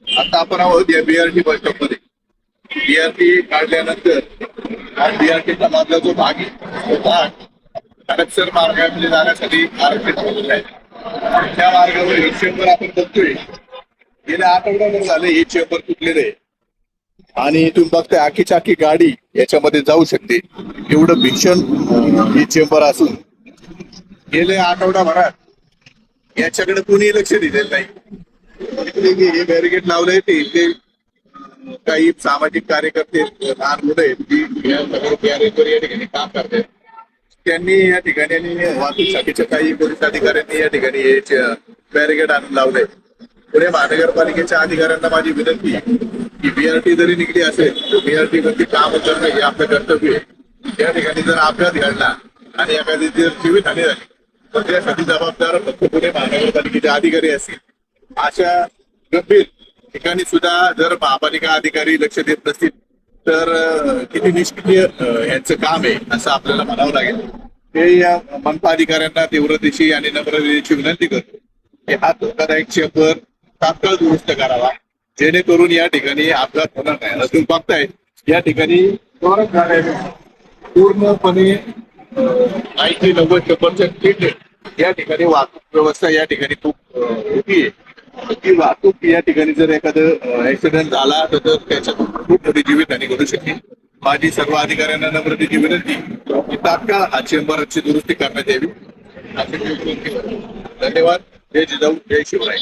आता आपण आहोत या बीआरटी बस स्टॉप मध्ये. बीआरटी काढल्यानंतर बीआरटीचा मधला जो भाग आहे तो भाग हडपसर मार्गामध्ये जाण्यासाठी आरक्षित केलेला आहे. त्या मार्गावर हे चेंबर आपण बघतोय. गेल्या आठवड्याभर झाले हे चेंबर तुटलेले आहे आणि तुम्ही बघताय आखीच्या आखी गाडी याच्यामध्ये जाऊ शकते. एवढं भीषण हे चेंबर असून गेल्या आठवडाभरात याच्याकडे कोणी लक्ष दिलेलं नाही. हे बॅरिकेड लावलंय ते काही सामाजिक कार्यकर्ते लहान मुलं आहेत की या ठिकाणी काम करतात. त्यांनी या ठिकाणी वाहतूक शाखेच्या काही पोलीस अधिकाऱ्यांनी या ठिकाणी हे बॅरिकेड आणून लावलंय. पुणे महानगरपालिकेच्या अधिकाऱ्यांना माझी विनंती आहे की बीआरटी जरी निघली असेल तर बीआरटी वरती काम करणं हे आपलं कर्तव्य आहे. या ठिकाणी जर अपघात घडला आणि एखादी जर जीवितहानी झाली तर त्यासाठी जबाबदार फक्त पुणे महानगरपालिकेचे अधिकारी असतील. अशा गंभीर ठिकाणी सुद्धा जर महापालिका अधिकारी लक्ष देत नसतील तर किती निष्क्रिय यांचं काम आहे असं आपल्याला म्हणावं लागेल. हे या मनपा अधिकाऱ्यांना तीव्रतेची आणि नम्रतेची विनंती करतो की हा धोकादायक चेंबर तात्काळ दुरुस्त करावा जेणेकरून या ठिकाणी अपघात होणार नाही. तुम्ही बघताय या ठिकाणी पूर्णपणे 90% या ठिकाणी वाहतूक व्यवस्था या ठिकाणी खूप होती आहे. ती वाहतूक या ठिकाणी जर एखादं ऍक्सिडेंट झाला तर त्याच्यातून खूप मोठी जीवितहानी घडू शकते. माझी सर्व अधिकाऱ्यांना नम्रतेची विनंती की तात्काळ हा चेंबरची दुरुस्ती करण्यात यावी. धन्यवाद. जय जिजाऊ जय शिवराय.